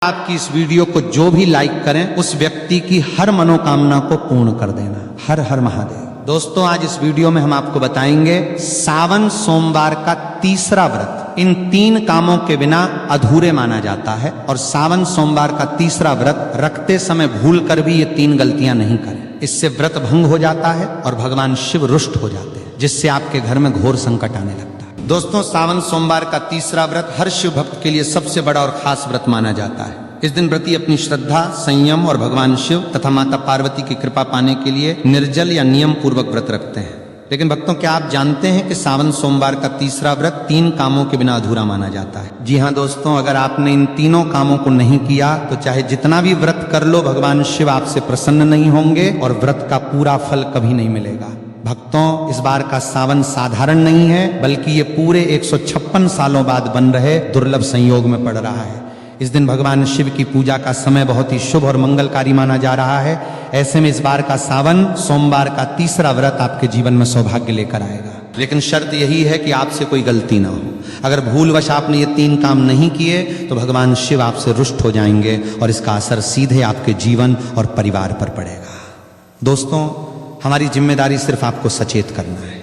आपकी इस वीडियो को जो भी लाइक करें उस व्यक्ति की हर मनोकामना को पूर्ण कर देना। हर हर महादेव। दोस्तों, आज इस वीडियो में हम आपको बताएंगे सावन सोमवार का तीसरा व्रत। इन 3 कामों के बिना अधूरे माना जाता है और सावन सोमवार का तीसरा व्रत रखते समय भूल कर भी ये 3 गलतियां नहीं करें। इससे व्रत भंग हो जाता है और भगवान शिव रुष्ट हो जाते हैं, जिससे आपके घर में घोर संकट आने लगता है। दोस्तों, सावन सोमवार का तीसरा व्रत हर शिव भक्त के लिए सबसे बड़ा और खास व्रत माना जाता है। इस दिन व्रती अपनी श्रद्धा, संयम और भगवान शिव तथा माता पार्वती की कृपा पाने के लिए निर्जल या नियम पूर्वक व्रत रखते हैं। लेकिन भक्तों, क्या आप जानते हैं कि सावन सोमवार का तीसरा व्रत 3 कामों के बिना अधूरा माना जाता है? जी हाँ दोस्तों, अगर आपने इन तीनों कामों को नहीं किया तो चाहे जितना भी व्रत कर लो, भगवान शिव आपसे प्रसन्न नहीं होंगे और व्रत का पूरा फल कभी नहीं मिलेगा। भक्तों, इस बार का सावन साधारण नहीं है, बल्कि ये पूरे 156 सालों बाद बन रहे दुर्लभ संयोग में पड़ रहा है। इस दिन भगवान शिव की पूजा का समय बहुत ही शुभ और मंगलकारी माना जा रहा है। ऐसे में इस बार का सावन सोमवार का तीसरा व्रत आपके जीवन में सौभाग्य लेकर आएगा। लेकिन शर्त यही है कि आपसे कोई गलती ना हो। अगर भूलवश आपने ये 3 काम नहीं किए तो भगवान शिव आपसे रुष्ट हो जाएंगे और इसका असर सीधे आपके जीवन और परिवार पर पड़ेगा। दोस्तों, हमारी जिम्मेदारी सिर्फ आपको सचेत करना है।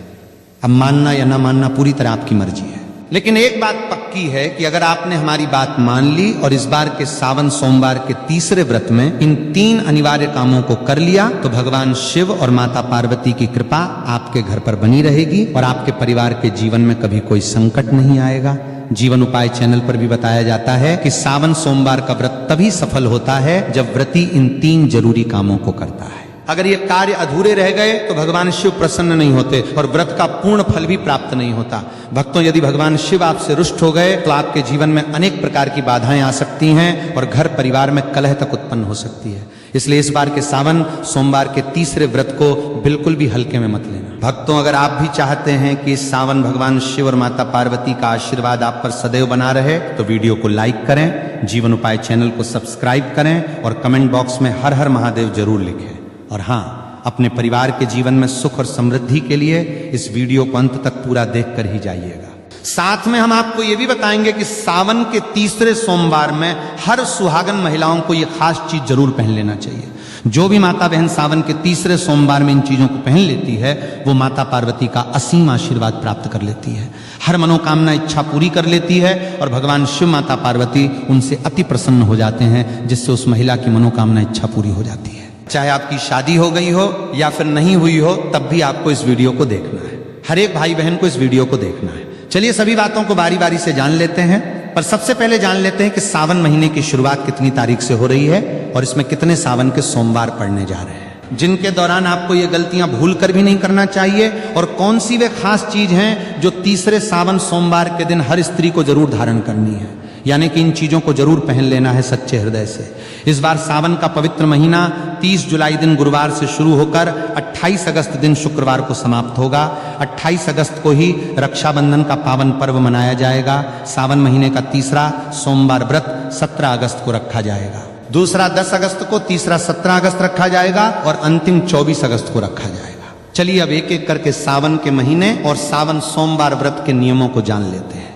अब मानना या ना मानना पूरी तरह आपकी मर्जी है। लेकिन एक बात पक्की है कि अगर आपने हमारी बात मान ली और इस बार के सावन सोमवार के तीसरे व्रत में इन 3 अनिवार्य कामों को कर लिया तो भगवान शिव और माता पार्वती की कृपा आपके घर पर बनी रहेगी और आपके परिवार के जीवन में कभी कोई संकट नहीं आएगा। जीवन उपाय चैनल पर भी बताया जाता है कि सावन सोमवार का व्रत तभी सफल होता है जब व्रती इन 3 जरूरी कामों को करता है। अगर ये कार्य अधूरे रह गए तो भगवान शिव प्रसन्न नहीं होते और व्रत का पूर्ण फल भी प्राप्त नहीं होता। भक्तों, यदि भगवान शिव आपसे रुष्ट हो गए तो आपके जीवन में अनेक प्रकार की बाधाएं आ सकती हैं और घर परिवार में कलह तक उत्पन्न हो सकती है। इसलिए इस बार के सावन सोमवार के तीसरे व्रत को बिल्कुल भी हल्के में मत लेना। भक्तों, अगर आप भी चाहते हैं कि इस सावन भगवान शिव और माता पार्वती का आशीर्वाद आप पर सदैव बना रहे तो वीडियो को लाइक करें, जीवन उपाय चैनल को सब्सक्राइब करें और कमेंट बॉक्स में हर हर महादेव जरूर लिखें। और हाँ, अपने परिवार के जीवन में सुख और समृद्धि के लिए इस वीडियो को अंत तक पूरा देखकर ही जाइएगा। साथ में हम आपको ये भी बताएंगे कि सावन के तीसरे सोमवार में हर सुहागन महिलाओं को ये खास चीज जरूर पहन लेना चाहिए। जो भी माता बहन सावन के तीसरे सोमवार में इन चीजों को पहन लेती है वो माता पार्वती का असीम आशीर्वाद प्राप्त कर लेती है, हर मनोकामना इच्छा पूरी कर लेती है और भगवान शिव माता पार्वती उनसे अति प्रसन्न हो जाते हैं, जिससे उस महिला की मनोकामना इच्छा पूरी हो जाती है। चाहे आपकी शादी हो गई हो या फिर नहीं हुई हो, तब भी आपको इस वीडियो को देखना है। हर एक भाई बहन को इस वीडियो को देखना है। चलिए सभी बातों को बारी बारी से जान लेते हैं, पर सबसे पहले जान लेते हैं कि सावन महीने की शुरुआत कितनी तारीख से हो रही है और इसमें कितने सावन के सोमवार पड़ने जा रहे हैं, जिनके दौरान आपको ये गलतियां भूल कर भी नहीं करना चाहिए, और कौन सी वे खास चीज हैं जो तीसरे सावन सोमवार के दिन हर स्त्री को जरूर धारण करनी है। यानी कि इन चीजों को जरूर पहन लेना है सच्चे हृदय से। इस बार सावन का पवित्र महीना 30 जुलाई दिन गुरुवार से शुरू होकर 28 अगस्त दिन शुक्रवार को समाप्त होगा। 28 अगस्त को ही रक्षाबंधन का पावन पर्व मनाया जाएगा। सावन महीने का तीसरा सोमवार व्रत 17 अगस्त को रखा जाएगा, दूसरा 10 अगस्त को, तीसरा 17 अगस्त रखा जाएगा और अंतिम 24 अगस्त को रखा जाएगा। चलिए अब एक एक करके सावन के महीने और सावन सोमवार व्रत के नियमों को जान लेते हैं।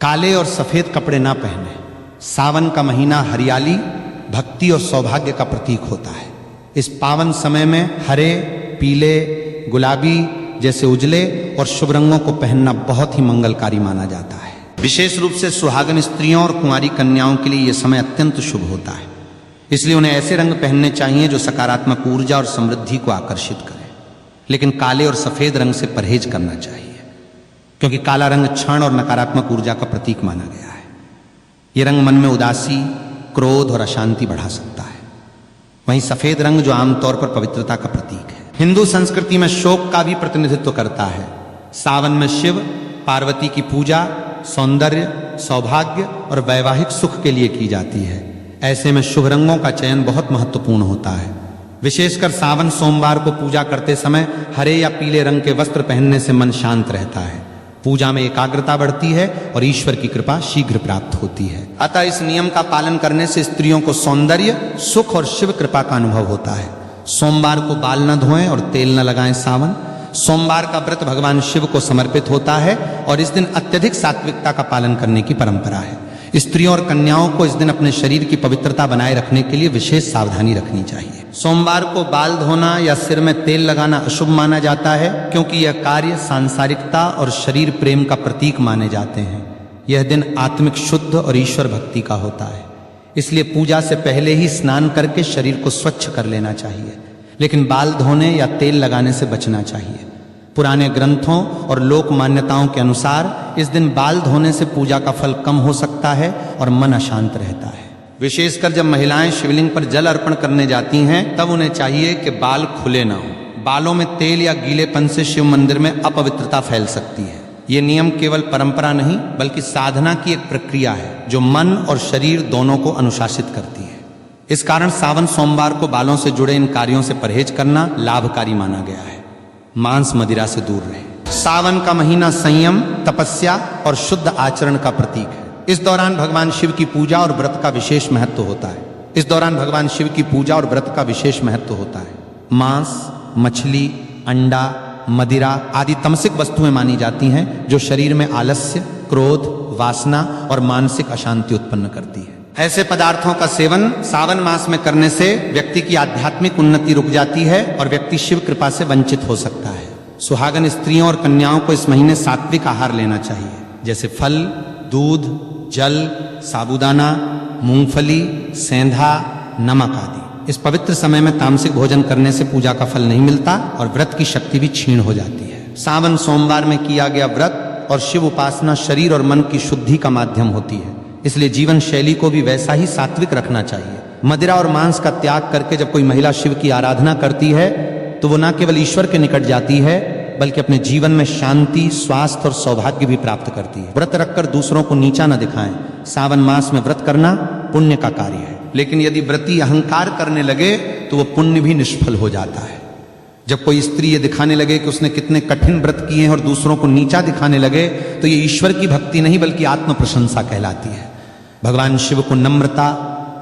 काले और सफेद कपड़े ना पहने। सावन का महीना हरियाली, भक्ति और सौभाग्य का प्रतीक होता है। इस पावन समय में हरे, पीले, गुलाबी जैसे उजले और शुभ रंगों को पहनना बहुत ही मंगलकारी माना जाता है। विशेष रूप से सुहागन स्त्रियों और कुंवारी कन्याओं के लिए यह समय अत्यंत शुभ होता है। इसलिए उन्हें ऐसे रंग पहनने चाहिए जो सकारात्मक ऊर्जा और समृद्धि को आकर्षित करें। लेकिन काले और सफेद रंग से परहेज करना चाहिए, क्योंकि काला रंग क्षण और नकारात्मक ऊर्जा का प्रतीक माना गया है। यह रंग मन में उदासी, क्रोध और अशांति बढ़ा सकता है। वहीं सफेद रंग जो आमतौर पर पवित्रता का प्रतीक है, हिंदू संस्कृति में शोक का भी प्रतिनिधित्व करता है। सावन में शिव पार्वती की पूजा सौंदर्य, सौभाग्य और वैवाहिक सुख के लिए की जाती है। ऐसे में शुभ रंगों का चयन बहुत महत्वपूर्ण होता है। विशेषकर सावन सोमवार को पूजा करते समय हरे या पीले रंग के वस्त्र पहनने से मन शांत रहता है, पूजा में एकाग्रता बढ़ती है और ईश्वर की कृपा शीघ्र प्राप्त होती है। अतः इस नियम का पालन करने से स्त्रियों को सौंदर्य, सुख और शिव कृपा का अनुभव होता है। सोमवार को बाल न धोएं और तेल न लगाएं। सावन सोमवार का व्रत भगवान शिव को समर्पित होता है और इस दिन अत्यधिक सात्विकता का पालन करने की परंपरा है। स्त्रियों और कन्याओं को इस दिन अपने शरीर की पवित्रता बनाए रखने के लिए विशेष सावधानी रखनी चाहिए। सोमवार को बाल धोना या सिर में तेल लगाना अशुभ माना जाता है, क्योंकि यह कार्य सांसारिकता और शरीर प्रेम का प्रतीक माने जाते हैं। यह दिन आत्मिक शुद्ध और ईश्वर भक्ति का होता है, इसलिए पूजा से पहले ही स्नान करके शरीर को स्वच्छ कर लेना चाहिए, लेकिन बाल धोने या तेल लगाने से बचना चाहिए। पुराने ग्रंथों और लोक मान्यताओं के अनुसार इस दिन बाल धोने से पूजा का फल कम हो सकता है और मन अशांत रहता है। विशेषकर जब महिलाएं शिवलिंग पर जल अर्पण करने जाती हैं, तब उन्हें चाहिए कि बाल खुले ना हो। बालों में तेल या गीलेपन से शिव मंदिर में अपवित्रता फैल सकती है। ये नियम केवल परंपरा नहीं, बल्कि साधना की एक प्रक्रिया है जो मन और शरीर दोनों को अनुशासित करती है। इस कारण सावन सोमवार को बालों से जुड़े इन कार्यों से परहेज करना लाभकारी माना गया है। मांस मदिरा से दूर रहे। सावन का महीना संयम, तपस्या और शुद्ध आचरण का प्रतीक है। इस दौरान भगवान शिव की पूजा और व्रत का विशेष महत्व होता है। मांस, मछली, अंडा, मदिरा आदि तमसिक वस्तुएं मानी जाती हैं जो शरीर में आलस्य, क्रोध, वासना और मानसिक अशांति उत्पन्न करती है। ऐसे पदार्थों का सेवन सावन मास में करने से व्यक्ति की आध्यात्मिक उन्नति रुक जाती है और व्यक्ति शिव कृपा से वंचित हो सकता है। सुहागन स्त्रियों और कन्याओं को इस महीने सात्विक आहार लेना चाहिए, जैसे फल, दूध, जल, साबूदाना, मूंगफली, सेंधा, नमक आदि। इस पवित्र समय में तामसिक भोजन करने से पूजा का फल नहीं मिलता और व्रत की शक्ति भी क्षीण हो जाती है। सावन सोमवार में किया गया व्रत और शिव उपासना शरीर और मन की शुद्धि का माध्यम होती है, इसलिए जीवन शैली को भी वैसा ही सात्विक रखना चाहिए। मदिरा और मांस का त्याग करके जब कोई महिला शिव की आराधना करती है तो वो न केवल ईश्वर के निकट जाती है, बल्कि अपने जीवन में शांति, स्वास्थ्य और सौभाग्य भी प्राप्त करती है। व्रत रखकर दूसरों को नीचा न दिखाएं। सावन मास में व्रत करना पुण्य का कार्य है, लेकिन यदि व्रती अहंकार करने लगे तो वो पुण्य भी निष्फल हो जाता है। जब कोई स्त्री ये दिखाने लगे कि उसने कितने कठिन व्रत किए हैं और दूसरों को नीचा दिखाने लगे, तो ये ईश्वर की भक्ति नहीं बल्कि आत्म प्रशंसा कहलाती है। भगवान शिव को नम्रता,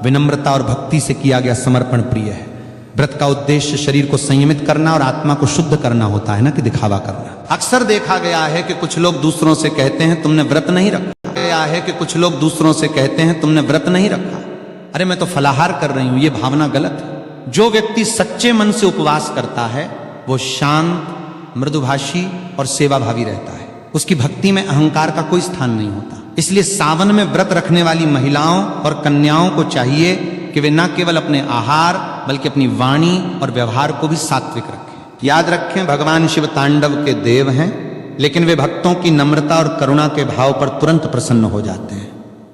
विनम्रता और भक्ति से किया गया समर्पण प्रिय है। व्रत का उद्देश्य शरीर को संयमित करना और आत्मा को शुद्ध करना होता है, ना कि दिखावा करना। अक्सर देखा गया है कि कुछ लोग दूसरों से कहते हैं तुमने व्रत नहीं रखा। अरे मैं तो फलाहार कर रही हूं, ये भावना गलत है। जो व्यक्ति सच्चे मन से उपवास करता है वो शांत, मृदुभाषी और सेवाभावी रहता है। उसकी भक्ति में अहंकार का कोई स्थान नहीं होता। इसलिए सावन में व्रत रखने वाली महिलाओं और कन्याओं को चाहिए कि वे न केवल अपने आहार बल्कि अपनी वाणी और व्यवहार को भी सात्विक रखें। याद रखें, भगवान शिव तांडव के देव हैं, लेकिन वे भक्तों की नम्रता और करुणा के भाव पर तुरंत प्रसन्न हो जाते हैं।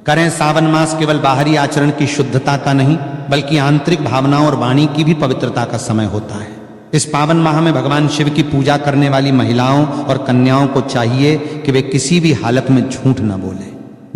करें सावन मास केवल बाहरी आचरण की शुद्धता का नहीं, बल्कि आंतरिक भावनाओं और वाणी की भी पवित्रता का समय होता है। इस पावन माह में भगवान शिव की पूजा करने वाली महिलाओं और कन्याओं को चाहिए कि वे किसी भी हालत में झूठ न बोलें।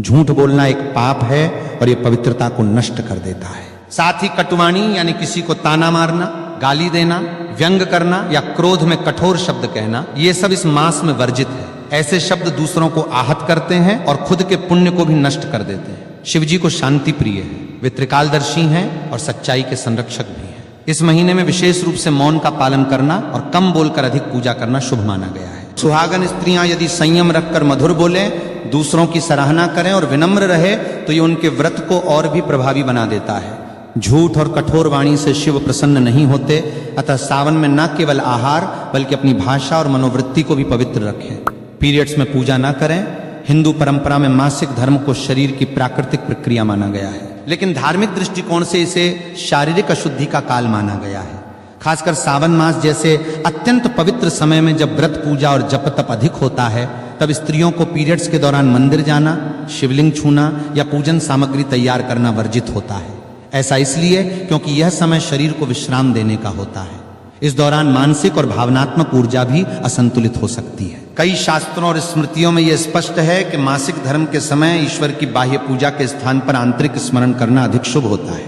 झूठ बोलना एक पाप है और ये पवित्रता को नष्ट कर देता है। साथ ही कटुवाणी यानी किसी को ताना मारना, गाली देना, व्यंग करना या क्रोध में कठोर शब्द कहना, ये सब इस मास में वर्जित है। ऐसे शब्द दूसरों को आहत करते हैं और खुद के पुण्य को भी नष्ट कर देते हैं। शिव जी को शांति प्रिय है, वे त्रिकालदर्शी हैं और सच्चाई के संरक्षक भी हैं। इस महीने में विशेष रूप से मौन का पालन करना और कम बोलकर अधिक पूजा करना शुभ माना गया है। सुहागन स्त्रियां यदि संयम रखकर मधुर बोले, दूसरों की सराहना करें और विनम्र रहे तो ये उनके व्रत को और भी प्रभावी बना देता है। झूठ और कठोर वाणी से शिव प्रसन्न नहीं होते, अतः सावन में न केवल आहार बल्कि अपनी भाषा और मनोवृत्ति को भी पवित्र रखें। पीरियड्स में पूजा न करें। हिंदू परंपरा में मासिक धर्म को शरीर की प्राकृतिक प्रक्रिया माना गया है, लेकिन धार्मिक दृष्टिकोण से इसे शारीरिक अशुद्धि का काल माना गया है। खासकर सावन मास जैसे अत्यंत पवित्र समय में जब व्रत, पूजा और जप तप अधिक होता है, तब स्त्रियों को पीरियड्स के दौरान मंदिर जाना, शिवलिंग छूना या पूजन सामग्री तैयार करना वर्जित होता है। ऐसा इसलिए क्योंकि यह समय शरीर को विश्राम देने का होता है। इस दौरान मानसिक और भावनात्मक ऊर्जा भी असंतुलित हो सकती है। कई शास्त्रों और स्मृतियों में यह स्पष्ट है कि मासिक धर्म के समय ईश्वर की बाह्य पूजा के स्थान पर आंतरिक स्मरण करना अधिक शुभ होता है।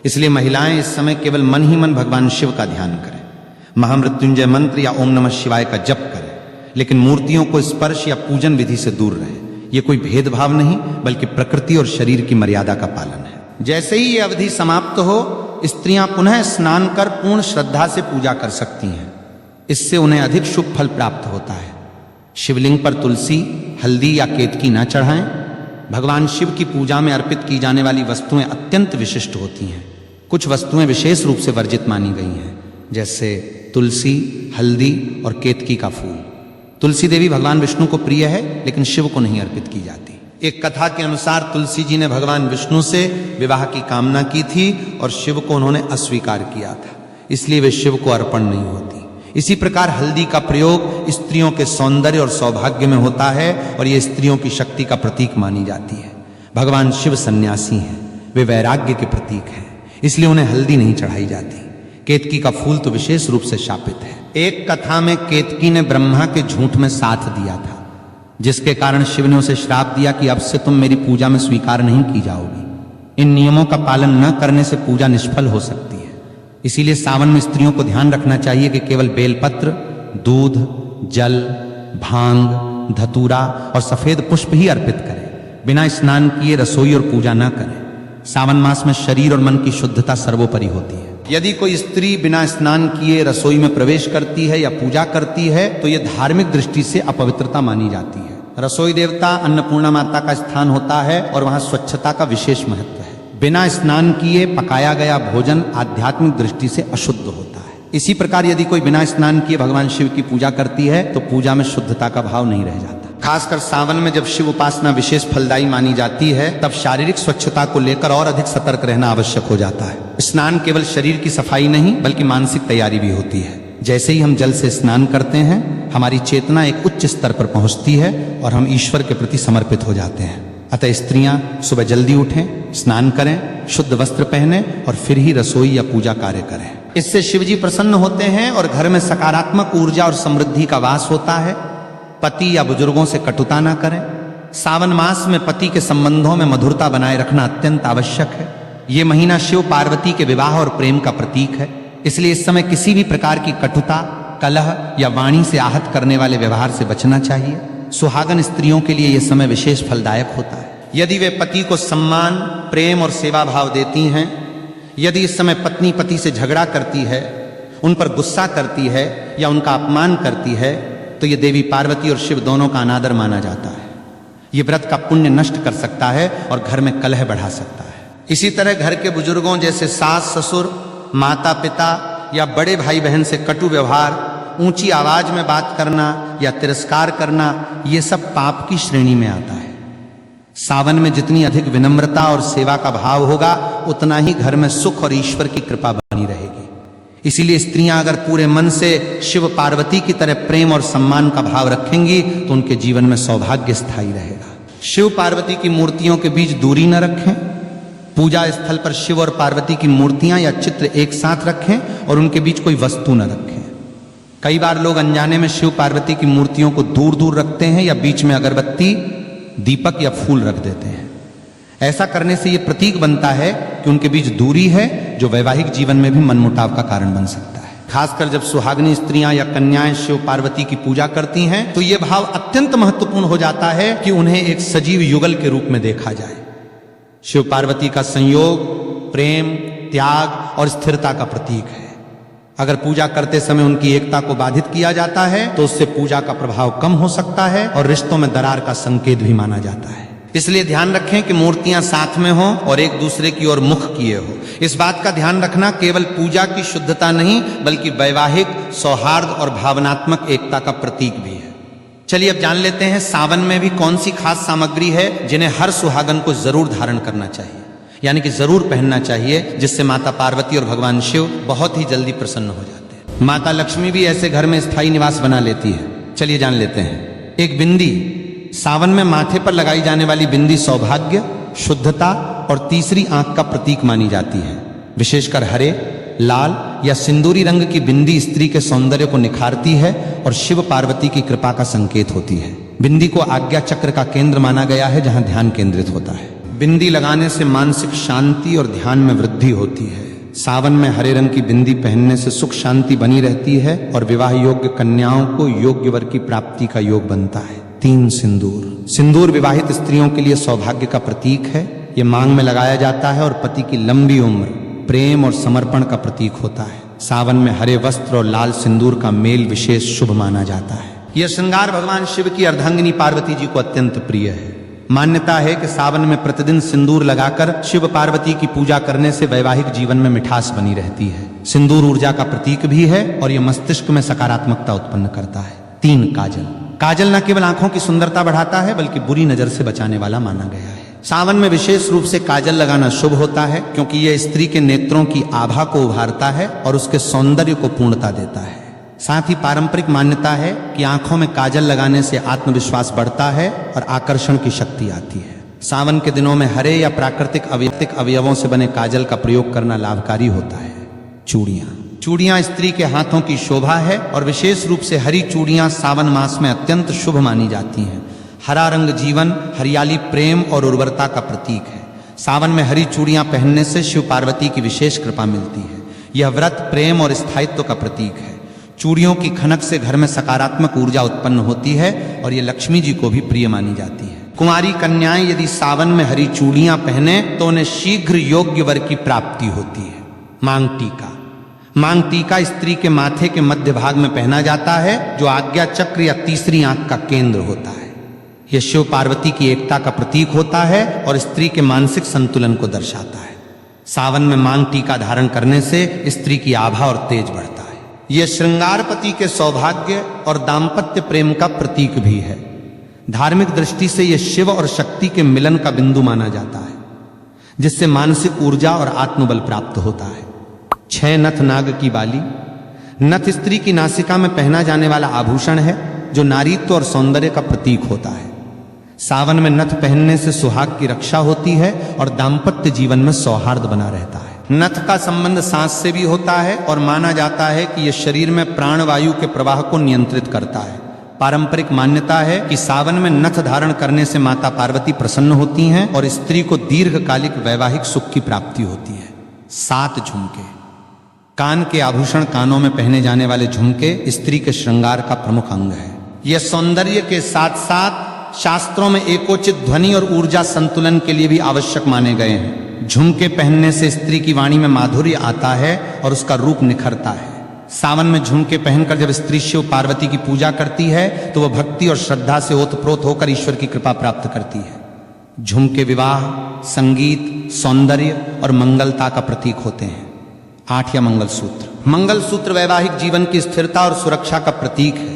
इसलिए महिलाएं इस समय केवल मन ही मन भगवान शिव का ध्यान करें, महामृत्युंजय मंत्र या ओम नमः शिवाय का जप करें, लेकिन मूर्तियों को स्पर्श या पूजन विधि से दूर रहें। यह कोई भेदभाव नहीं बल्कि प्रकृति और शरीर की मर्यादा का पालन है। जैसे ही ये अवधि समाप्त हो, स्त्रियां पुनः स्नान कर पूर्ण श्रद्धा से पूजा कर सकती हैं। इससे उन्हें अधिक शुभ फल प्राप्त होता है। शिवलिंग पर तुलसी, हल्दी या केतकी न चढ़ाएं। भगवान शिव की पूजा में अर्पित की जाने वाली वस्तुएं अत्यंत विशिष्ट होती हैं। कुछ वस्तुएं विशेष रूप से वर्जित मानी गई हैं, जैसे तुलसी, हल्दी और केतकी का फूल। तुलसी देवी भगवान विष्णु को प्रिय है, लेकिन शिव को नहीं अर्पित की जाती। एक कथा के अनुसार तुलसी जी ने भगवान विष्णु से विवाह की कामना की थी और शिव को उन्होंने अस्वीकार किया था, इसलिए वे शिव को अर्पण नहीं होती। इसी प्रकार हल्दी का प्रयोग स्त्रियों के सौंदर्य और सौभाग्य में होता है और ये स्त्रियों की शक्ति का प्रतीक मानी जाती है। भगवान शिव सन्यासी हैं, वे वैराग्य के प्रतीक हैं, इसलिए उन्हें हल्दी नहीं चढ़ाई जाती। केतकी का फूल तो विशेष रूप से शापित है। एक कथा में केतकी ने ब्रह्मा के झूठ में साथ दिया था, जिसके कारण शिव ने उसे श्राप दिया कि अब से तुम मेरी पूजा में स्वीकार नहीं की जाओगी। इन नियमों का पालन न करने से पूजा निष्फल हो सकती है। इसीलिए सावन में स्त्रियों को ध्यान रखना चाहिए कि केवल बेलपत्र, दूध, जल, भांग, धतूरा और सफेद पुष्प ही अर्पित करें। बिना स्नान किए रसोई और पूजा न करें। सावन मास में शरीर और मन की शुद्धता सर्वोपरि होती है। यदि कोई स्त्री बिना स्नान किए रसोई में प्रवेश करती है या पूजा करती है तो यह धार्मिक दृष्टि से अपवित्रता मानी जाती है। रसोई देवता अन्नपूर्णा माता का स्थान होता है और वहां स्वच्छता का विशेष महत्व है। बिना स्नान किए पकाया गया भोजन आध्यात्मिक दृष्टि से अशुद्ध होता है। इसी प्रकार यदि कोई बिना स्नान किए भगवान शिव की पूजा करती है तो पूजा में शुद्धता का भाव नहीं रह जाता। खासकर सावन में जब शिव उपासना विशेष फलदायी मानी जाती है, तब शारीरिक स्वच्छता को लेकर और अधिक सतर्क रहना आवश्यक हो जाता है। स्नान केवल शरीर की सफाई नहीं बल्कि मानसिक तैयारी भी होती है। जैसे ही हम जल से स्नान करते हैं, हमारी चेतना एक उच्च स्तर पर पहुंचती है और हम ईश्वर के प्रति समर्पित हो जाते हैं। अतः स्त्रियां सुबह जल्दी उठें, स्नान करें, शुद्ध वस्त्र पहने और फिर ही रसोई या पूजा कार्य करें। इससे शिवजी प्रसन्न होते हैं और घर में सकारात्मक ऊर्जा और समृद्धि का वास होता है। पति या बुजुर्गों से कटुता ना करें। सावन मास में पति के संबंधों में मधुरता बनाए रखना अत्यंत आवश्यक है। ये महीना शिव पार्वती के विवाह और प्रेम का प्रतीक है, इसलिए इस समय किसी भी प्रकार की कटुता, कलह या वाणी से आहत करने वाले व्यवहार से बचना चाहिए। सुहागन स्त्रियों के लिए यह समय विशेष फलदायक होता है। यदि वे पति को सम्मान, प्रेम और सेवा भाव देती हैं, यदि इस समय पत्नी पति से झगड़ा करती है, उन पर गुस्सा करती है या उनका अपमान करती है, तो ये देवी पार्वती और शिव दोनों का अनादर माना जाता है। ये व्रत का पुण्य नष्ट कर सकता है और घर में कलह बढ़ा सकता है। इसी तरह घर के बुजुर्गों जैसे सास ससुर, माता पिता या बड़े भाई बहन से कटु व्यवहार, ऊंची आवाज में बात करना या तिरस्कार करना, ये सब पाप की श्रेणी में आता है। सावन में जितनी अधिक विनम्रता और सेवा का भाव होगा, उतना ही घर में सुख और ईश्वर की कृपा बनी रहेगी। इसीलिए स्त्रियां अगर पूरे मन से शिव पार्वती की तरह प्रेम और सम्मान का भाव रखेंगी तो उनके जीवन में सौभाग्य स्थायी रहेगा। शिव पार्वती की मूर्तियों के बीच दूरी न रखें। पूजा स्थल पर शिव और पार्वती की मूर्तियां या चित्र एक साथ रखें और उनके बीच कोई वस्तु न रखें। कई बार लोग अनजाने में शिव पार्वती की मूर्तियों को दूर दूर रखते हैं या बीच में अगरबत्ती, दीपक या फूल रख देते हैं। ऐसा करने से यह प्रतीक बनता है कि उनके बीच दूरी है, जो वैवाहिक जीवन में भी मनमुटाव का कारण बन सकता है। खासकर जब सुहागनी स्त्रियां या कन्याएं शिव पार्वती की पूजा करती हैं, तो यह भाव अत्यंत महत्वपूर्ण हो जाता है कि उन्हें एक सजीव युगल के रूप में देखा जाए। शिव पार्वती का संयोग प्रेम, त्याग और स्थिरता का प्रतीक है। अगर पूजा करते समय उनकी एकता को बाधित किया जाता है तो उससे पूजा का प्रभाव कम हो सकता है और रिश्तों में दरार का संकेत भी माना जाता है। इसलिए ध्यान रखें कि मूर्तियां साथ में हों और एक दूसरे की ओर मुख किए हो। इस बात का ध्यान रखना केवल पूजा की शुद्धता नहीं बल्कि वैवाहिक सौहार्द और भावनात्मक एकता का प्रतीक भी है। चलिए अब जान लेते हैं सावन में भी कौन सी खास सामग्री है जिन्हें हर सुहागन को जरूर धारण करना चाहिए, यानी कि जरूर पहनना चाहिए, जिससे माता पार्वती और भगवान शिव बहुत ही जल्दी प्रसन्न हो जाते हैं। माता लक्ष्मी भी ऐसे घर में स्थायी निवास बना लेती है। चलिए जान लेते हैं। एक बिंदी। सावन में माथे पर लगाई जाने वाली बिंदी सौभाग्य, शुद्धता और तीसरी आंख का प्रतीक मानी जाती है। विशेषकर हरे, लाल या सिंदूरी रंग की बिंदी स्त्री के सौंदर्य को निखारती है और शिव पार्वती की कृपा का संकेत होती है। बिंदी को आज्ञा चक्र का केंद्र माना गया है, जहां ध्यान केंद्रित होता है। बिंदी लगाने से मानसिक शांति और ध्यान में वृद्धि होती है। सावन में हरे रंग की बिंदी पहनने से सुख शांति बनी रहती है और विवाह योग्य कन्याओं को योग्य वर की प्राप्ति का योग बनता है। 3 सिंदूर। सिंदूर विवाहित स्त्रियों के लिए सौभाग्य का प्रतीक है। ये मांग में लगाया जाता है और पति की लंबी उम्र, प्रेम और समर्पण का प्रतीक होता है। सावन में हरे वस्त्र और लाल सिंदूर का मेल विशेष शुभ माना जाता है। यह श्रृंगार भगवान शिव की अर्धांगिनी पार्वती जी को अत्यंत प्रिय है। मान्यता है कि सावन में प्रतिदिन सिंदूर लगाकर शिव पार्वती की पूजा करने से वैवाहिक जीवन में मिठास बनी रहती है। सिंदूर ऊर्जा का प्रतीक भी है और यह मस्तिष्क में सकारात्मकता उत्पन्न करता है। 3 काजल। काजल न केवल आंखों की सुंदरता बढ़ाता है बल्कि बुरी नजर से बचाने वाला माना गया है। सावन में विशेष रूप से काजल लगाना शुभ होता है क्योंकि यह स्त्री के नेत्रों की आभा को उभारता है और उसके सौंदर्य को पूर्णता देता है। साथ ही पारंपरिक मान्यता है कि आंखों में काजल लगाने से आत्मविश्वास बढ़ता है और आकर्षण की शक्ति आती है। सावन के दिनों में हरे या प्राकृतिक अवयवों से बने काजल का प्रयोग करना लाभकारी होता है। चूड़ियां। चूड़ियां स्त्री के हाथों की शोभा है और विशेष रूप से हरी चूड़ियां सावन मास में अत्यंत शुभ मानी जाती हैं। हरा रंग जीवन, हरियाली, प्रेम और उर्वरता का प्रतीक है। सावन में हरी चूड़ियां पहनने से शिव पार्वती की विशेष कृपा मिलती है। यह व्रत प्रेम और स्थायित्व का प्रतीक है। चूड़ियों की खनक से घर में सकारात्मक ऊर्जा उत्पन्न होती है और ये लक्ष्मी जी को भी प्रिय मानी जाती है। कुंवारी कन्याएं यदि सावन में हरी चूड़ियां पहने तो उन्हें शीघ्र योग्य वर की प्राप्ति होती है। मांग टीका। मांग टीका स्त्री के माथे के मध्य भाग में पहना जाता है जो आज्ञा चक्र या तीसरी आंख का केंद्र होता है। यह शिव पार्वती की एकता का प्रतीक होता है और स्त्री के मानसिक संतुलन को दर्शाता है। सावन में मांग टीका धारण करने से स्त्री की आभा और तेज बढ़ता है। यह श्रृंगारपति के सौभाग्य और दाम्पत्य प्रेम का प्रतीक भी है। धार्मिक दृष्टि से यह शिव और शक्ति के मिलन का बिंदु माना जाता है जिससे मानसिक ऊर्जा और आत्मबल प्राप्त होता है। 6 नथ नाग की बाली। नथ स्त्री की नासिका में पहना जाने वाला आभूषण है जो नारीत्व और सौंदर्य का प्रतीक होता है। सावन में नथ पहनने से सुहाग की रक्षा होती है और दाम्पत्य जीवन में सौहार्द बना रहता है। नथ का संबंध सांस से भी होता है और माना जाता है कि यह शरीर में प्राणवायु के प्रवाह को नियंत्रित करता है। पारंपरिक मान्यता है कि सावन में नथ धारण करने से माता पार्वती प्रसन्न होती हैं और स्त्री को दीर्घकालिक वैवाहिक सुख की प्राप्ति होती है। 7 झुमके। कान के आभूषण। कानों में पहने जाने वाले झुमके स्त्री के श्रृंगार का प्रमुख अंग है। यह सौंदर्य के साथ साथ शास्त्रों में एकोचित ध्वनि और ऊर्जा संतुलन के लिए भी आवश्यक माने गए हैं। झुमके पहनने से स्त्री की वाणी में माधुर्य आता है और उसका रूप निखरता है। सावन में झुमके पहनकर जब स्त्री शिव पार्वती की पूजा करती है तो वह भक्ति और श्रद्धा से ओतप्रोत होकर ईश्वर की कृपा प्राप्त करती है। झुमके विवाह, संगीत, सौंदर्य और मंगलता का प्रतीक होते हैं। 8 मंगलसूत्र। मंगलसूत्र वैवाहिक जीवन की स्थिरता और सुरक्षा का प्रतीक है।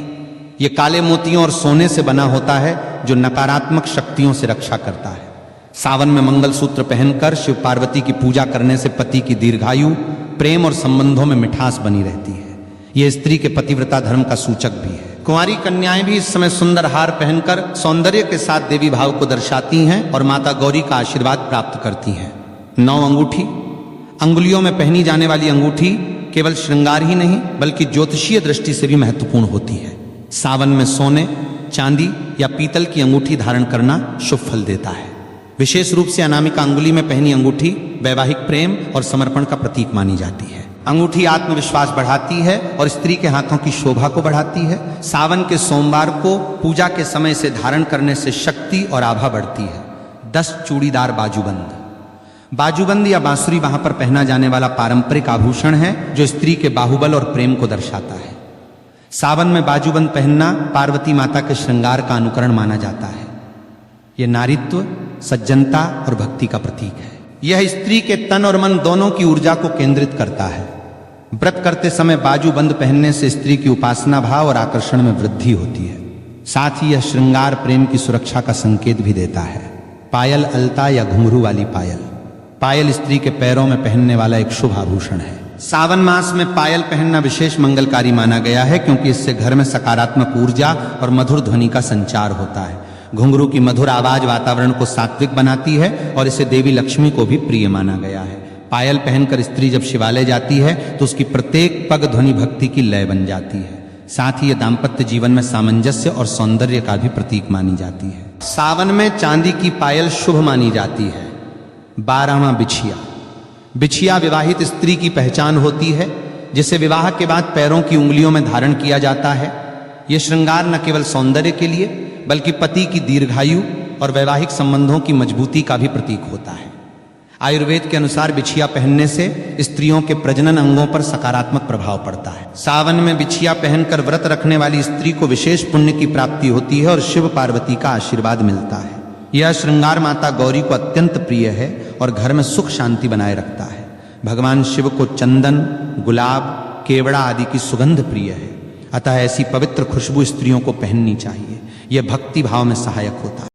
यह काले मोतियों और सोने से बना होता है जो नकारात्मक शक्तियों से रक्षा करता है। सावन में मंगलसूत्र पहनकर शिव पार्वती की पूजा करने से पति की दीर्घायु, प्रेम और संबंधों में मिठास बनी रहती है। यह स्त्री के पतिव्रता धर्म का सूचक भी है। कुंवारी कन्याएं भी इस समय सुंदर हार पहनकर सौंदर्य के साथ देवी भाव को दर्शाती हैं और माता गौरी का आशीर्वाद प्राप्त करती हैं। 9 अंगूठी। अंगुलियों में पहनी जाने वाली अंगूठी केवल श्रृंगार ही नहीं बल्कि ज्योतिषीय दृष्टि से भी महत्वपूर्ण होती है। सावन में सोने, चांदी या पीतल की अंगूठी धारण करना शुभ फल देता है। विशेष रूप से अनामिका अंगुली में पहनी अंगूठी वैवाहिक प्रेम और समर्पण का प्रतीक मानी जाती है। अंगूठी आत्मविश्वास बढ़ाती है और स्त्री के हाथों की शोभा को बढ़ाती है। सावन के सोमवार को पूजा के समय से धारण करने से शक्ति और आभा बढ़ती है। 10 चूड़ीदार बाजूबंद। बाजूबंद या बांसुरी वहां पर पहना जाने वाला पारंपरिक आभूषण है जो स्त्री के बाहुबल और प्रेम को दर्शाता है। सावन में बाजूबंद पहनना पार्वती माता के श्रृंगार का अनुकरण माना जाता है। यह नारीत्व, सज्जनता और भक्ति का प्रतीक है। यह स्त्री के तन और मन दोनों की ऊर्जा को केंद्रित करता है। व्रत करते समय बाजूबंद पहनने से स्त्री की उपासना भाव और आकर्षण में वृद्धि होती है। साथ ही यह श्रृंगार प्रेम की सुरक्षा का संकेत भी देता है। पायल, अलता या घुंघरू वाली पायल। पायल स्त्री के पैरों में पहनने वाला एक शुभ आभूषण है। सावन मास में पायल पहनना विशेष मंगलकारी माना गया है क्योंकि इससे घर में सकारात्मक ऊर्जा और मधुर ध्वनि का संचार होता है। घुंघरू की मधुर आवाज वातावरण को सात्विक बनाती है और इसे देवी लक्ष्मी को भी प्रिय माना गया है। पायल पहनकर स्त्री जब शिवालय जाती है तो उसकी प्रत्येक पग ध्वनि भक्ति की लय बन जाती है। साथ ही यह दाम्पत्य जीवन में सामंजस्य और सौंदर्य का भी प्रतीक मानी जाती है। सावन में चांदी की पायल शुभ मानी जाती है। 12वां बिछिया। बिछिया विवाहित स्त्री की पहचान होती है जिसे विवाह के बाद पैरों की उंगलियों में धारण किया जाता है। यह श्रृंगार न केवल सौंदर्य के लिए बल्कि पति की दीर्घायु और वैवाहिक संबंधों की मजबूती का भी प्रतीक होता है। आयुर्वेद के अनुसार बिछिया पहनने से स्त्रियों के प्रजनन अंगों पर सकारात्मक प्रभाव पड़ता है। सावन में बिछिया पहनकर व्रत रखने वाली स्त्री को विशेष पुण्य की प्राप्ति होती है और शिव पार्वती का आशीर्वाद मिलता है। यह श्रृंगार माता गौरी को अत्यंत प्रिय है और घर में सुख शांति बनाए रखता है। भगवान शिव को चंदन, गुलाब, केवड़ा आदि की सुगंध प्रिय है, अतः ऐसी पवित्र खुशबू स्त्रियों को पहननी चाहिए। यह भक्ति भाव में सहायक होता है।